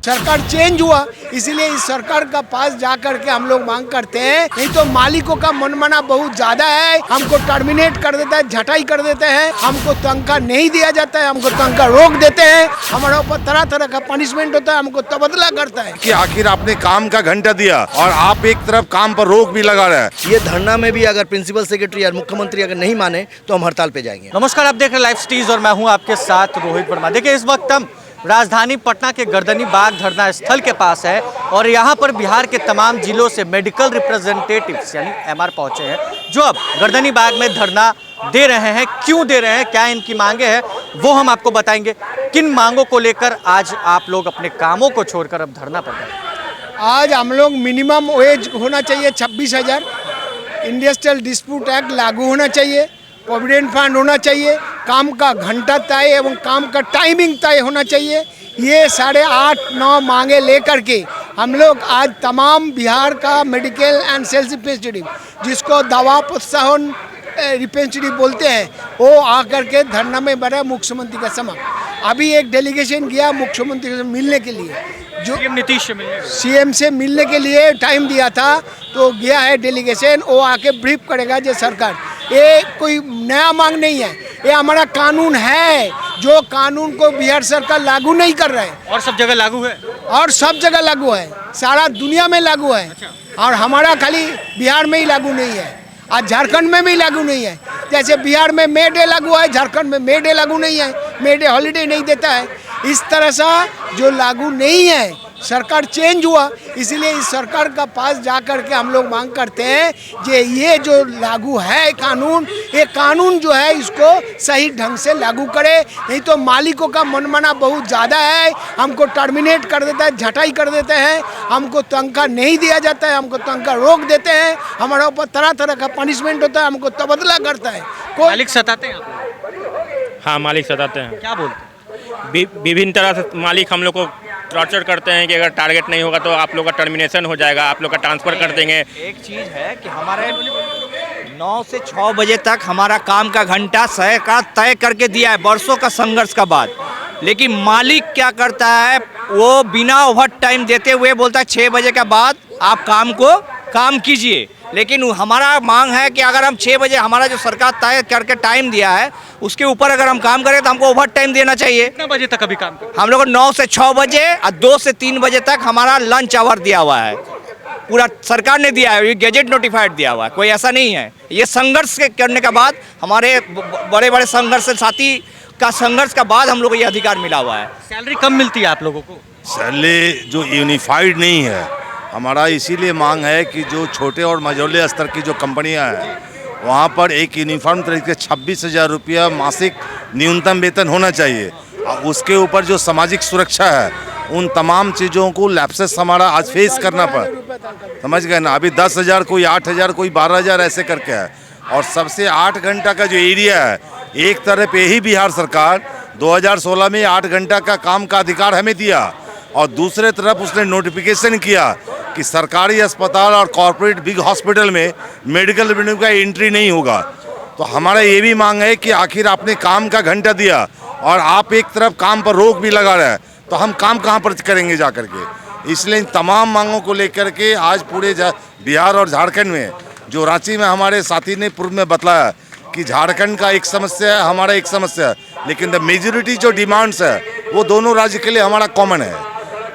सरकार चेंज हुआ, इसीलिए इस सरकार का पास जा करके हम लोग मांग करते हैं। नहीं तो मालिकों का मनमाना बहुत ज्यादा है, हमको टर्मिनेट कर देता है, झटाई कर देते हैं, हमको तनख्वाह नहीं दिया जाता है, हमको तनख्वाह रोक देते हैं, हमारे ऊपर तरह तरह का पनिशमेंट होता है, हमको तबादला करता है। कि आखिर आपने काम का घंटा दिया और आप एक तरफ काम पर रोक भी लगा रहे हैं। ये धरना में भी अगर प्रिंसिपल सेक्रेटरी और मुख्यमंत्री अगर नहीं माने तो हम हड़ताल पे जाएंगे। नमस्कार, आप देख रहे हैं लाइव स्टीज और मैं हूं आपके साथ रोहित वर्मा। देखिए, इस वक्त हम राजधानी पटना के गर्दनी बाग धरना स्थल के पास है और यहाँ पर बिहार के तमाम जिलों से मेडिकल रिप्रेजेंटेटिव्स यानी एमआर पहुंचे हैं, जो अब गर्दनी बाग में धरना दे रहे हैं। क्यों दे रहे हैं, क्या इनकी मांगे हैं, वो हम आपको बताएंगे। किन मांगों को लेकर आज आप लोग अपने कामों को छोड़कर अब धरना पर गए? आज हम लोग मिनिमम वेज होना चाहिए 26,000, इंडस्ट्रियल डिस्प्यूट एक्ट लागू होना चाहिए, प्रोविडेंट फंड होना चाहिए, काम का घंटा तय एवं काम का टाइमिंग तय होना चाहिए। ये 8.5-9 मांगे लेकर के हम लोग आज तमाम बिहार का मेडिकल एंड सेल्स रिप्रेजेंटेटिव, जिसको दवा प्रोत्साहन रिप्रेजेंटेटिव बोलते हैं, वो आकर के धरना में बना मुख्यमंत्री का समक्ष। अभी एक डेलीगेशन गया मुख्यमंत्री से मिलने के लिए, जो सीएम से मिलने के लिए टाइम दिया था, तो गया है डेलीगेशन, वो आके ब्रीफ करेगा। जो सरकार, ये कोई नया मांग नहीं है, ये हमारा कानून है, जो कानून को बिहार सरकार लागू नहीं कर रहा है। और सब जगह लागू है, और सब जगह लागू है, सारा दुनिया में लागू है। और हमारा खाली बिहार में ही लागू नहीं है, आज झारखंड में भी लागू नहीं है। जैसे बिहार में मे डे लागू है, झारखंड में मे डे लागू नहीं है, मे डे हॉलीडे नहीं देता है। इस तरह से जो लागू नहीं है, सरकार चेंज हुआ, इसीलिए इस सरकार का पास जा कर के हम लोग मांग करते हैं कि ये जो लागू है कानून, ये कानून जो है इसको सही ढंग से लागू करे। नहीं तो मालिकों का मनमाना बहुत ज़्यादा है, हमको टर्मिनेट कर देता है, झटाई कर देते हैं, हमको तनख्वाह नहीं दिया जाता है, हमको तनख्वाह रोक देते हैं, हमारे ऊपर तरह तरह का पनिशमेंट होता है, हमको तबादला करता है। मालिक सताते हैं आप? हाँ, मालिक सताते हैं। क्या बोलते हैं? विभिन्न तरह से मालिक हम लोग को टॉर्चर करते हैं कि अगर टारगेट नहीं होगा तो आप लोग का टर्मिनेशन हो जाएगा, आप लोग का ट्रांसफ़र कर देंगे। एक चीज़ है कि हमारे 9 से 6 बजे तक हमारा काम का घंटा सरकार तय करके दिया है, बरसों का संघर्ष का बाद। लेकिन मालिक क्या करता है, वो बिना ओवर टाइम देते हुए बोलता है 6 बजे के बाद आप काम कीजिए। लेकिन हमारा मांग है कि अगर हम 6 बजे, हमारा जो सरकार तय करके टाइम दिया है, उसके ऊपर अगर हम काम करें तो हमको ओवर टाइम देना चाहिए। कितने बजे तक अभी काम करें? हम लोग 9 से 6 बजे और 2 से 3 बजे तक हमारा लंच आवर दिया हुआ है, पूरा सरकार ने दिया है, ये गैजेट नोटिफाइड दिया हुआ है, कोई ऐसा नहीं है। ये संघर्ष करने के बाद, हमारे बड़े बड़े संघर्ष साथी का संघर्ष का बाद हम लोग को ये अधिकार मिला हुआ है। सैलरी कम मिलती है आप लोगों को? सैलरी जो यूनिफाइड नहीं है हमारा, इसीलिए मांग है कि जो छोटे और मझोले स्तर की जो कंपनियां हैं, वहाँ पर एक यूनिफॉर्म तरीके से 26,000 रुपया मासिक न्यूनतम वेतन होना चाहिए। और उसके ऊपर जो सामाजिक सुरक्षा है, उन तमाम चीज़ों को लैप्सेस हमारा आज फेस करना पड़ा। समझ गए ना? अभी 10,000, कोई 8,000, कोई 12,000 ऐसे करके है। और सबसे 8 घंटा का जो एरिया है, एक तरफ यही बिहार सरकार 2016 में 8 घंटा का काम का अधिकार हमें दिया, और दूसरे तरफ उसने नोटिफिकेशन किया कि सरकारी अस्पताल और कॉरपोरेट बिग हॉस्पिटल में मेडिकल रिप्रेजेंटेटिव का एंट्री नहीं होगा। तो हमारा ये भी मांग है कि आखिर आपने काम का घंटा दिया और आप एक तरफ काम पर रोक भी लगा रहे हैं, तो हम काम कहाँ पर करेंगे जा करके। इसलिए इन तमाम मांगों को लेकर के आज पूरे बिहार और झारखंड में, जो रांची में हमारे साथी ने पूर्व में बतलाया कि झारखंड का एक समस्या है, हमारा एक समस्या है, लेकिन द मेजोरिटी जो डिमांड्स है वो दोनों राज्य के लिए हमारा कॉमन है।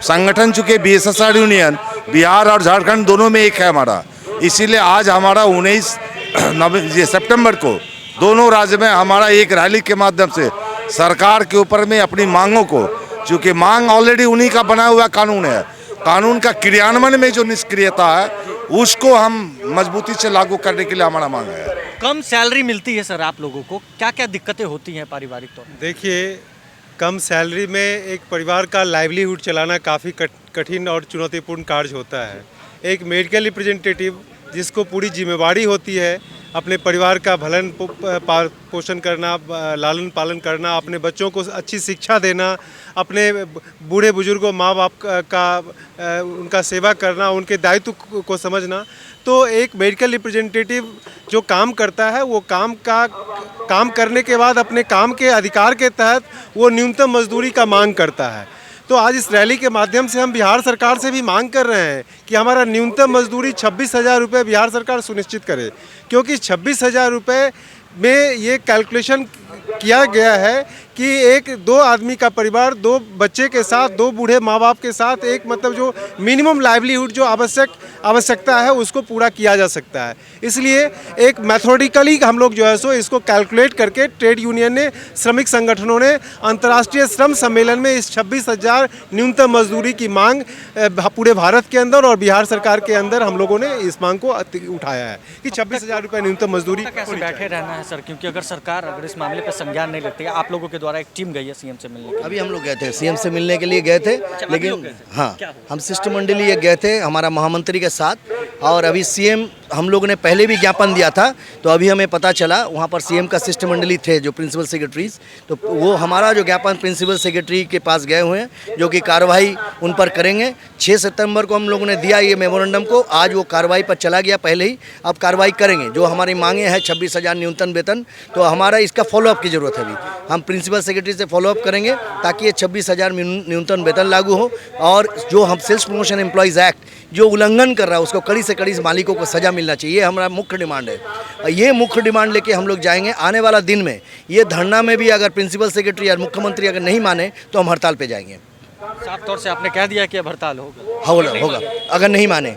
संगठन चूँकि BSSR यूनियन बिहार और झारखंड दोनों में एक है हमारा, इसीलिए आज हमारा 19 सितंबर को दोनों राज्य में हमारा एक रैली के माध्यम से सरकार के ऊपर में अपनी मांगों को, चूँकि मांग ऑलरेडी उन्हीं का बना हुआ कानून है, कानून का क्रियान्वयन में जो निष्क्रियता है उसको हम मजबूती से लागू करने के लिए हमारा मांग है। कम सैलरी मिलती है सर आप लोगों को, क्या क्या दिक्कतें होती हैं पारिवारिक तौर पर? देखिए, कम सैलरी में एक परिवार का लाइवलीहुड चलाना काफ़ी कठिन और चुनौतीपूर्ण कार्य होता है। एक मेडिकल रिप्रेजेंटेटिव जिसको पूरी जिम्मेवारी होती है अपने परिवार का भलन पोषण करना, लालन पालन करना, अपने बच्चों को अच्छी शिक्षा देना, अपने बूढ़े बुजुर्गों माँ बाप का उनका सेवा करना, उनके दायित्व को समझना। तो एक मेडिकल रिप्रेजेंटेटिव जो काम करता है, वो काम करने के बाद अपने काम के अधिकार के तहत वो न्यूनतम मजदूरी का मांग करता है। तो आज इस रैली के माध्यम से हम बिहार सरकार से भी मांग कर रहे हैं कि हमारा न्यूनतम मजदूरी 26,000 रुपये बिहार सरकार सुनिश्चित करे, क्योंकि 26,000 रुपये में ये कैलकुलेशन किया गया है कि एक दो आदमी का परिवार, दो बच्चे के साथ, दो बूढ़े माँ बाप के साथ एक मतलब जो मिनिमम लाइवलीहुड जो आवश्यकता है उसको पूरा किया जा सकता है। इसलिए एक मैथोडिकली हम लोग जो है सो इसको कैलकुलेट करके ट्रेड यूनियन ने, श्रमिक संगठनों ने अंतर्राष्ट्रीय श्रम सम्मेलन में इस 26,000 न्यूनतम मजदूरी की मांग पूरे भारत के अंदर और बिहार सरकार के अंदर हम लोगों ने इस मांग को उठाया है कि 26,000 रुपये न्यूनतम मजदूरी कैसे बैठे रहना है सर, क्योंकि अगर सरकार अगर इस मामले पर संज्ञान नहीं लेती है, आप लोगों के द्वारा एक टीम गई है सीएम से मिलने के लिए। अभी हम लोग गए थे सीएम से मिलने के लिए गए थे, लेकिन हाँ हम शिष्टमंडली ये गए थे हमारा महामंत्री के साथ, और अभी सीएम हम लोगों ने पहले भी ज्ञापन दिया था, तो अभी हमें पता चला वहाँ पर सीएम का शिष्टमंडली थे जो प्रिंसिपल सेक्रेटरीज, तो वो हमारा जो ज्ञापन प्रिंसिपल सेक्रेटरी के पास गए हुए हैं जो कि कार्रवाई उन पर करेंगे। 6 सितंबर को हम लोगों ने दिया ये मेमोरेंडम को, आज वो कार्रवाई पर चला गया पहले ही, अब कार्रवाई करेंगे। जो हमारी मांगे हैं 26,000 न्यूनतम वेतन, तो हमारा इसका फॉलोअप की ज़रूरत है। अभी हम प्रिंसिपल सेक्रेटरी से फॉलोअप करेंगे ताकि ये 26,000 न्यूनतम वेतन लागू हो, और जो हम सेल्स प्रमोशन एम्प्लॉयज़ एक्ट जो उल्लंघन कर रहा है उसको कड़ी से कड़ी मालिकों को सज़ा मिलना चाहिए, ये हमारा मुख्य डिमांड है। ये मुख्य डिमांड लेके हम लोग जाएंगे। आने वाला दिन में ये धरना में भी अगर प्रिंसिपल सेक्रेटरी या मुख्यमंत्री अगर नहीं माने तो हम हड़ताल पे जाएंगे। साफ तौर से आपने कह दिया कि अब हड़ताल होगा अगर नहीं माने।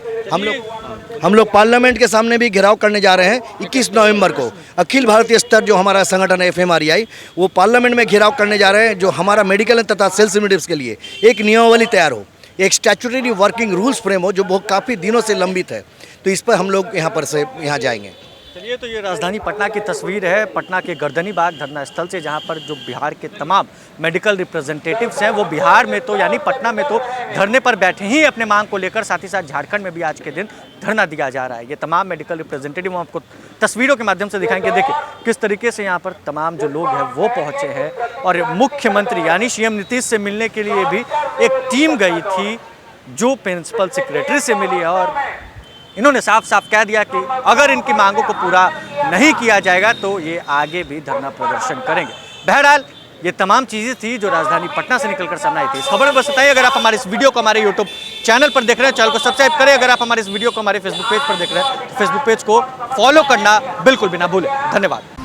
हम लोग पार्लियामेंट के सामने भी घेराव करने जा रहे हैं 21 नवंबर को। अखिल भारतीय स्तर जो हमारा संगठन है FMRI, वो पार्लियामेंट में घेराव करने जा रहे हैं, जो हमारा मेडिकल तथा सेल्स रिप्रेजेंटेटिव्स के लिए एक नियमावली तैयार हो, एक स्टैट्यूटरी वर्किंग रूल्स फ्रेम हो जो बहुत काफ़ी दिनों से लंबित है। तो इस पर हम लोग यहाँ जाएंगे। चलिए, तो ये राजधानी पटना की तस्वीर है, पटना के गर्दनी बाग धरना स्थल से, जहां पर जो बिहार के तमाम मेडिकल रिप्रेजेंटेटिव्स हैं वो बिहार में तो यानी पटना में तो धरने पर बैठे ही अपने मांग को लेकर, साथ ही साथ झारखंड में भी आज के दिन धरना दिया जा रहा है। ये तमाम मेडिकल रिप्रेजेंटेटिव हम आपको तस्वीरों के माध्यम से दिखाएंगे। देखिए किस तरीके से यहाँ पर तमाम जो लोग हैं वो पहुँचे हैं, और मुख्यमंत्री यानी CM नीतीश से मिलने के लिए भी एक टीम गई थी जो प्रिंसिपल सेक्रेटरी से मिली है, और इन्होंने साफ साफ कह दिया कि अगर इनकी मांगों को पूरा नहीं किया जाएगा तो ये आगे भी धरना प्रदर्शन करेंगे। बहरहाल ये तमाम चीज़ें थी जो राजधानी पटना से निकलकर सामने आई थी। इस खबर में बस बताइए। अगर आप हमारे इस वीडियो को हमारे यूट्यूब चैनल पर देख रहे हैं, चैनल को सब्सक्राइब करें। अगर आप हमारे इस वीडियो को हमारे फेसबुक पेज पर देख रहे हैं तो फेसबुक पेज को फॉलो करना बिल्कुल भी ना भूलें। धन्यवाद।